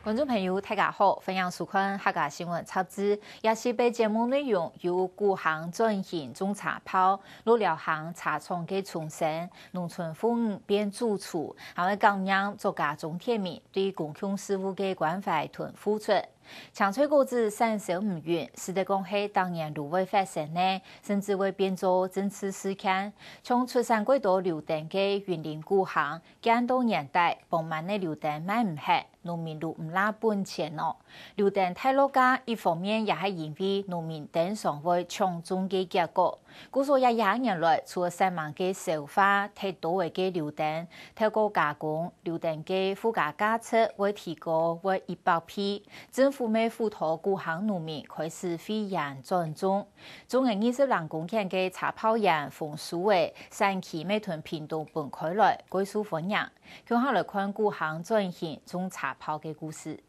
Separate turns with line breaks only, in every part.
观众朋友，大家好，欢迎收看客家新闻插枝，也是本节目内容由古行转型种茶泡、老寮行茶厂嘅重生、农村妇女变主厨，还有讲让作家钟天明对公共事务嘅关怀同付出。强吹果子三手唔远，使得讲系当年如何发生呢？甚至会变做政治事件。从出山轨道流电嘅云林古行，更多年代傍晚嘅流电买唔起，农民都唔拿本钱咯。流电太落价，一方面也系因为农民等上会抢中嘅结果。故所也20年来，除了3万嘅收花，太多嘅流电，透过加工，流电嘅附加价值会提高为100倍。政府每辅导古行农民开始飞扬转种，总共20人公顷嘅茶泡园丰收诶，3期每吨屏东分开来，归属分养。向下来看古行转型种茶泡嘅故事。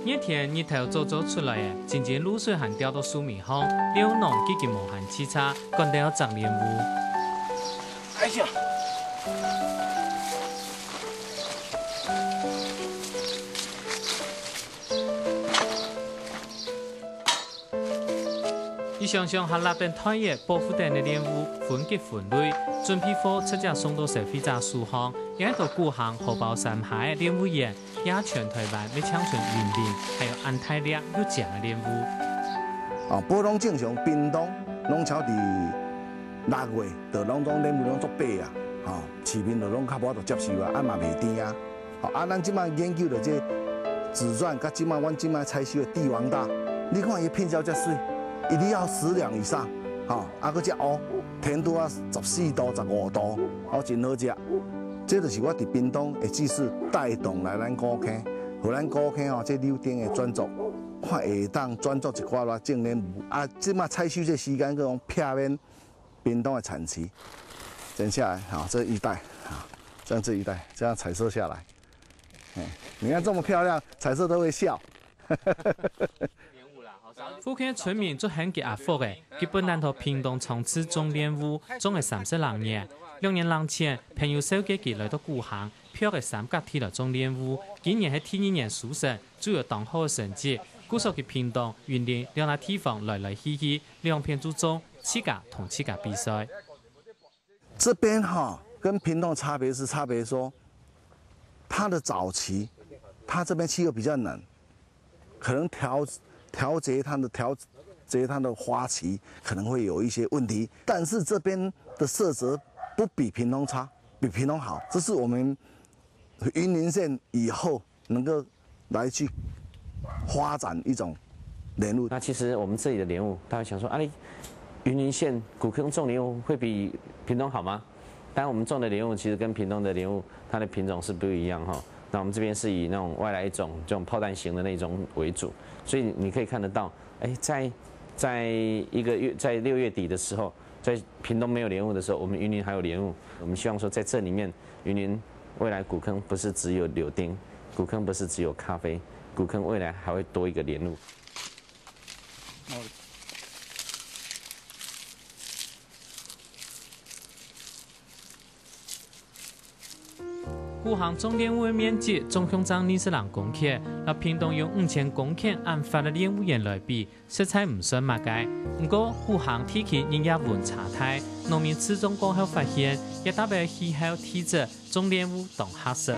一天日头早早出来诶，渐渐露水还掉到树面上，了农几件无限恻插，赶到杂莲雾。
哎呀！
伊常常和那边太爷保护等的莲雾分结分类，准备好直接送到消费者手上。也到古行荷包山海的莲雾园，也全台湾要抢存云林，还有安泰烈又强的莲雾。
普通正常，屏东拢超伫6月，就拢种莲雾拢足白啊，市民就拢较无法度接受啊，嘛袂甜啊。咱即摆研究的这紫钻，甲即摆阮即摆采收的帝王大，你看伊品质遮水。一定要10两以上，搁只乌，甜度啊14度、15度，真好食。这就是我伫屏东的技术带动来咱古坑，互咱古坑这柳丁的转作，看下当转作一寡啦种莲雾。即马采收这时间，佮用片面屏东的产期，剪下来，这一袋，这样这一袋，这样彩色下来，你看这么漂亮，彩色都会笑。
附近村民做很吉阿福的，基本南头屏东从此种莲雾，种了30多年。2年多前，朋友手机寄来到古行，漂嘅3角地来种莲雾。今年系第2年收成，主要当好嘅成绩。故所去屏东、云林两大地方来去去，2片组种7家同7家比赛。
这边跟屏东差别是说，它的早期，它这边气候比较冷，可能调节它的花期可能会有一些问题，但是这边的色泽不比屏东差，比屏东好，这是我们云林县以后能够来去发展一种莲雾。
那其实我们这里的莲雾，大家想说，你云林县古坑种莲雾会比屏东好吗？当然，我们种的莲雾其实跟屏东的莲雾它的品种是不一样哈。那我们这边是以那种外来种这种炮弹型的那种为主，所以你可以看得到，在6月底的时候，在屏东没有莲雾的时候，我们云林还有莲雾。我们希望说，在这里面，云林未来古坑不是只有柳丁，古坑不是只有咖啡，古坑未来还会多一个莲雾。
古行种莲雾的面积总共长20人公顷，那屏东用5000公顷按发的莲雾园来比，色彩唔算马街。不过古行天气仍然温差大，农民始终过后发现，也代表气候体质种莲雾当合适。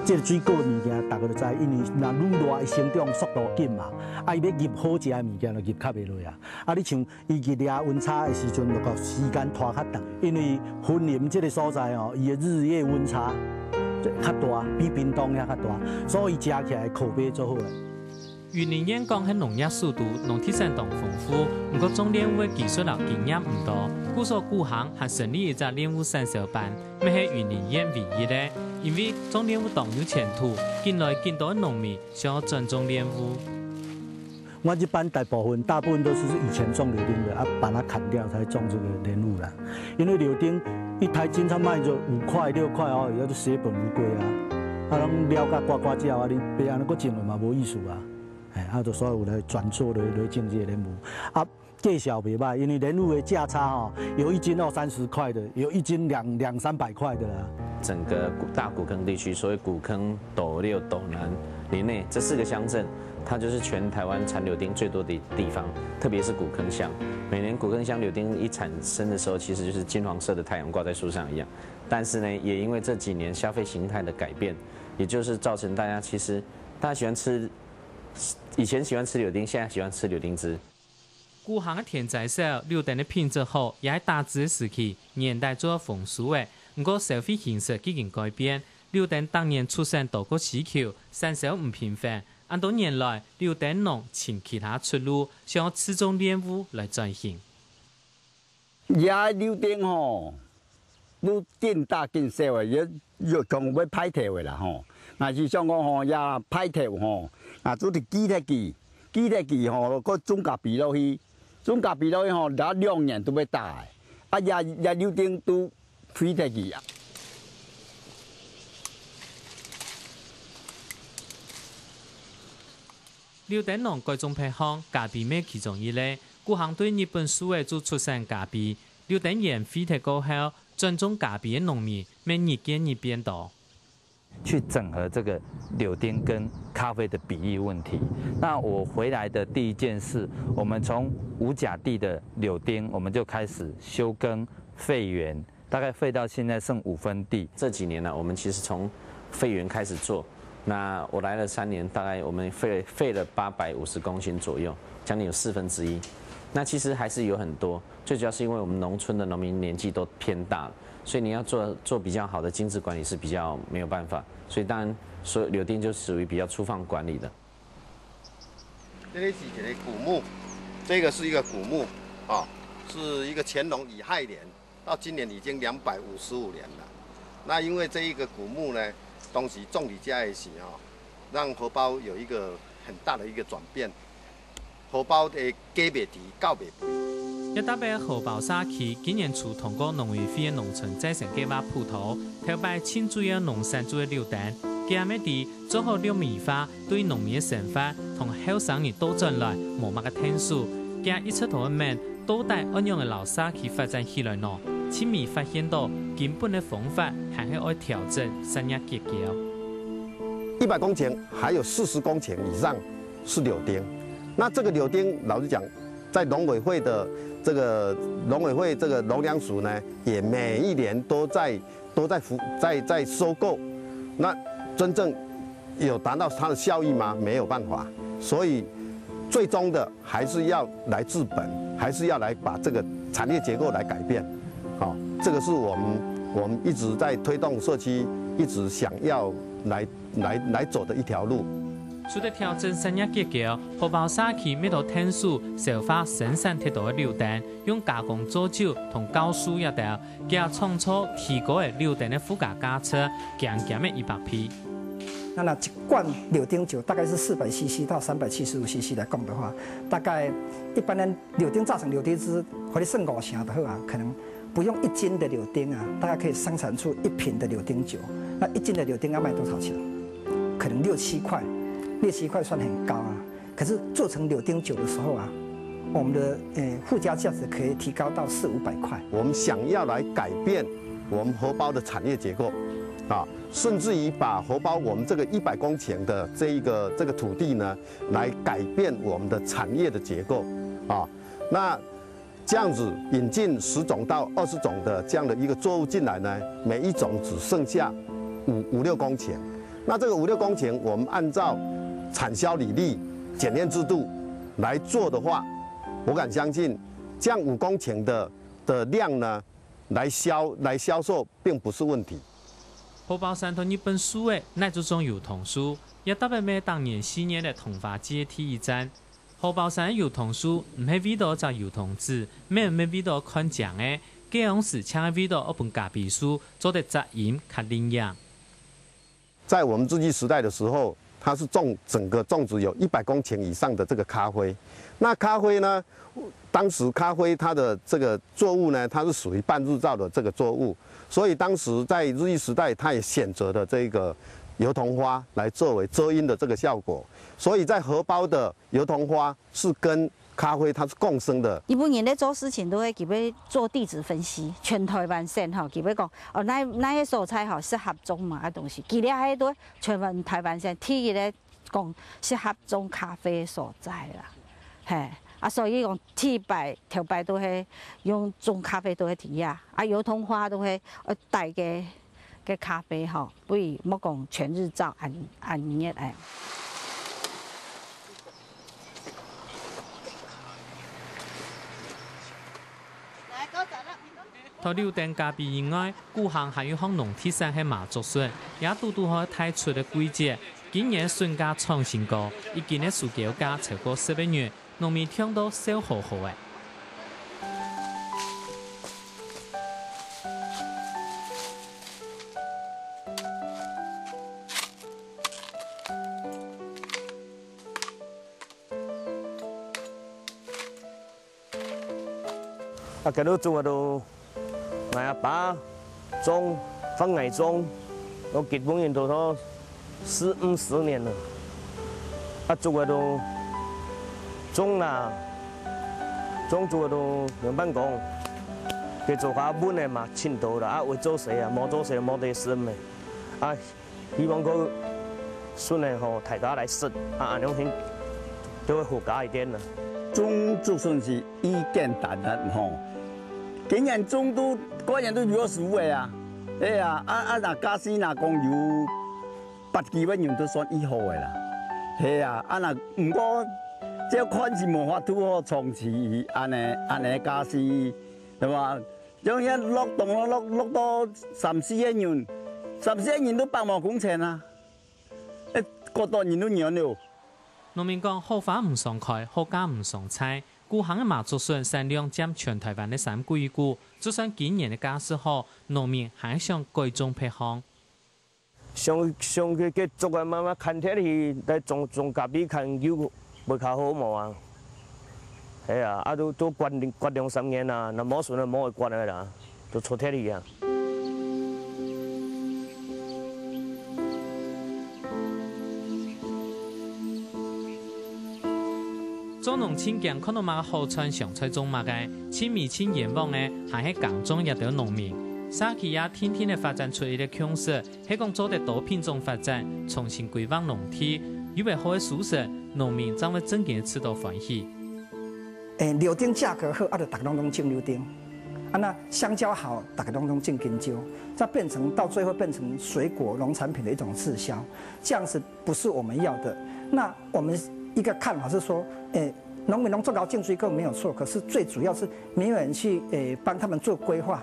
这个水果的物件，大家都知，因为若愈热，生长速度紧嘛，伊要入好食的物件就入较袂落啊。你像伊日夜温差的时阵，就个时间拖较长，因为森林这个所在伊的日夜温差较大，比屏东遐较大，所以食起来口碑最好的。
云林演讲喺农业速度、农体生动丰富，不过种莲雾的技术和经验唔多。故所古行还成立一只莲雾sản銷班，咪係云林县唯一的。因为种莲雾當有前途，近來更多農民想要專種蓮霧。
我这班大部分都是以前种柳丁的，把它砍掉才种这个莲雾啦。因为柳丁一台经常卖就5块6块也就血本无归啊。拢了甲呱呱叫你别安尼搁种嘛无意思啊。就所以有来转做来种这个莲雾价小袂歹，因为莲雾的价差吼，有1斤20-30块的，有1斤200-300块的啦。
整个大古坑地区，所谓古坑、斗六、斗南、林内这4个乡镇，它就是全台湾产柳丁最多的地方，特别是古坑乡。每年古坑乡柳丁一产生的时候，其实就是金黄色的太阳挂在树上一样。但是呢，也因为这几年消费形态的改变，也就是造成大家喜欢吃，以前喜欢吃柳丁，现在喜欢吃柳丁汁。
古巷的田宅少，柳丁的品质好，也喺大致时期年代做丰富的。不过消费形式已经改变，柳丁当年出生多个需求，产销唔频繁。按多年来，柳丁农寻其他出路，想要此种莲雾来转型。
野柳丁吼，愈变大变小的，越讲要歹摕的啦吼。若是像讲吼，也歹摕吼，啊，做伫基特期吼，搁总价比落去，吼，拿2年都要大的，啊，野柳丁都非特期啊。
柳丁农各种配方，咖啡咩其中一类。古巷对日本苏维做出产咖啡，柳丁盐非常高后，专种咖啡的农民每日见日变多。
去整合这个柳丁跟咖啡的比例问题。那我回来的第一件事，我们从无甲地的柳丁，我们就开始休耕废园，大概废到现在剩5分地。
这几年呢，我们其实从废园开始做。那我来了3年，大概我们废了850公顷左右，将近有1/4。那其实还是有很多，最主要是因为我们农村的农民年纪都偏大了，所以你要做比较好的精致管理是比较没有办法。所以当然，所有柳丁就属于比较粗放管理的。
这里是一个古墓，这个是一个古墓啊，是一个乾隆乙亥年，到今年已经255年了。那因为这一个古墓呢，当时种在家的时候，让荷包有一个很大的一个转变，荷包的价袂低，到袂肥。
一搭俾荷包xã區今年初通過農委會嘅農村再生計劃鋪頭，投擺千主要農產做嘅柳丁，加咩啲做好綠米化對農民嘅生活同後生人都進來冇乜嘅天數，加一出頭嘅面都帶安樣嘅老xã區發展起來咯。親民發現到根本嘅方法還係要調整產業結構。
100公頃還有40公頃以上是柳丁，那這個柳丁老實講，在農委會這個農糧署呢，也每一年都在收購。那真正有達到它的效益嗎？沒有辦法。所以最終的還是要來治本，還是要來把這個產業結構來改變。好，這個是我們一直在推動社區，一直想要來走的一條路。
除了調整產業結構，荷包xã區每度天數消化生產得到的柳丁，用加工做酒同高輸一道，加創造提高的柳丁的附加價值，減減的100倍。
那一罐柳丁酒大概是400cc 到375cc 来讲的话，大概一般人柳丁榨成柳丁汁，或者剩5成的话，可能不用1斤的柳丁啊，大概可以生产出1瓶的柳丁酒。那1斤的柳丁要卖多少錢？可能6-7塊。6-7塊算很高啊，可是做成柳丁酒的時候啊，我們的附加價值可以提高到400-500塊。
我們想要來改變我們荷包的產業結構，啊，甚至於把荷包我們這個100公頃的這個土地呢，來改變我們的產業的結構，啊，那這樣子引進10種到20種的這樣的一個作物進來呢，每一種只剩下5-6公頃，那這個5-6公頃我們按照產銷履歷檢驗制度來做的話，我敢相信，這樣5公頃的量呢，來銷售並不是問題。
荷包山同日本蘇嘅乃做種油桐樹，也特別咩當年4年嘅桐花節第一站。荷包山嘅油桐樹唔係味道就油桐籽，咩味道看醬嘅，這樣時請嘅味道一般咖啡樹做得雜飲較營養。
在我們日據時代的時候，它是整個種植有100公頃以上的這個咖啡。那咖啡呢，當時咖啡它的這個作物呢，它是屬於半日照的這個作物，所以當時在日據時代，它也選擇了這個油桐花來作為遮陰的這個效果。所以在荷包的油桐花是跟咖啡它是共生的。
伊每年咧做事情都会给要做地质分析，全台湾省吼，给要讲哦，那些蔬菜吼适合种嘛啊东西，其实迄都全台湾省提起咧讲适合种咖啡的所在啦，嘿。啊，所以讲头摆都会用种咖啡都会提啊，啊油桐花都会带个咖啡吼，不如莫讲全日照按热诶。
除柳丁咖啡以外，古巷还有项农体山的麻竹笋，也拄好太出的季节。今年笋价创新高，已经的树胶价超过11元。农民听到笑呵呵的。
今日种都我阿爸种放眼种，我基本上都40-50年了。种都。种啦，种做都两般讲，佢做下本嚟嘛，前途啦，會做死啊，冇做死冇得食嘅，希望佢順利吼大家來食，兩天都會好加一點啦。
種竹筍是意見單單吼，今年種都嗰年都有數嘅啊，嗱假使嗱講有8幾蚊用都算1號嘅啦，係啊，嗱唔過。這款是無法度好長期安尼假使，對吧？將一落動落到3-4年，3-4年都8萬公頃啊！過多年都養了。
農民講好花唔上開，好價唔上菜。古巷嘅麻竹筍產量佔全台灣嘅3季股，就算今年嘅價勢好，農民還想改種配方。
上去做嘅慢慢看天氣，來種咖啡看有。袂較好冇啊，係啊，都刮2-3年啦，那冇算啦，冇去刮嘅啦，都錯鐵去啊。
做農親近看到馬好穿上菜種馬嘅，千米千願望嘅，還係港中一條農民。沙期也天天嘅發展出一個趨勢，係講做得多品種發展，重新規劃農地。因為好嘅蔬食，農民將會真嘅吃到歡喜。
柳丁價格好，就大家攏種柳丁。那香蕉好，大家攏種香蕉。這變成到最後變成水果農產品的一種滯銷，這樣子不是我們要的。那我們一個看法是說，農民農作高種水果沒有錯，可是最主要是沒有人去幫他們做規劃。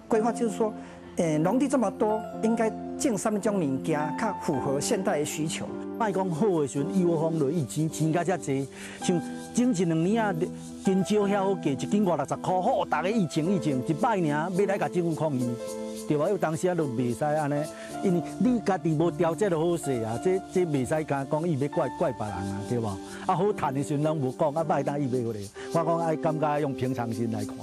規劃就是說，農地這麼多，應該種什麼種物件，較符合現代的需求。
莫講好嘅時陣，有風落雨錢甲遮濟，像種1-2年啊，香蕉遐好價，1斤560塊，好，大家意情，一擺爾要來甲政府抗議，對吧？有當時啊，就袂使安尼，因為你家己無調節就好勢啊，這袂使講講伊要怪別人啊，對吧？啊好賺嘅時陣，人無講，啊歹當伊買回來，我講愛感覺用平常心來看。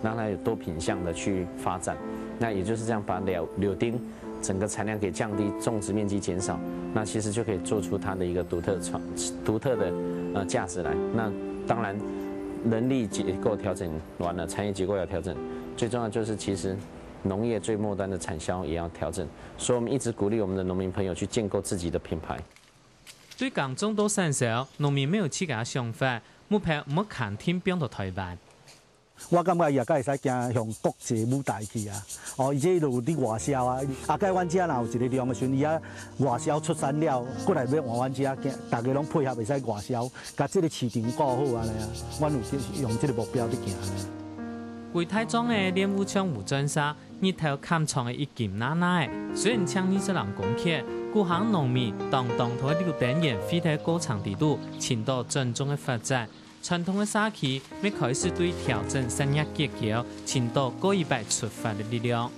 讓它有多品項的去發展，那也就是這樣把柳丁整個產量給降低，種植面積減少，那其實就可以做出它的一個獨特的價值來。那當然人力結構調整完了，產業結構要調整，最重要就是其實農業最末端的產銷也要調整。所以我們一直鼓勵我們的農民朋友去建構自己的品牌。
對港中都產銷，農民沒有自家想法，目標唔好看天變到台灣。
我感覺伊也會使行向國際舞台去啊！哦，而且就有啲外銷啊，介阮遮若有一個量嘅時陣，伊啊外銷出產了，過來要換阮遮，大家攏配合會使外銷，甲即個市場顧好安尼啊！阮有用即個目標去行。
為台中嘅練武場有專沙，日頭砍廠嘅一斤奶奶，雖然搶20人公頃，古巷農民當同柳丁園非體高場地度，前到正宗嘅發展。傳統嘅沙期，要開始對調整產業結構，前到過一擺出發的力量。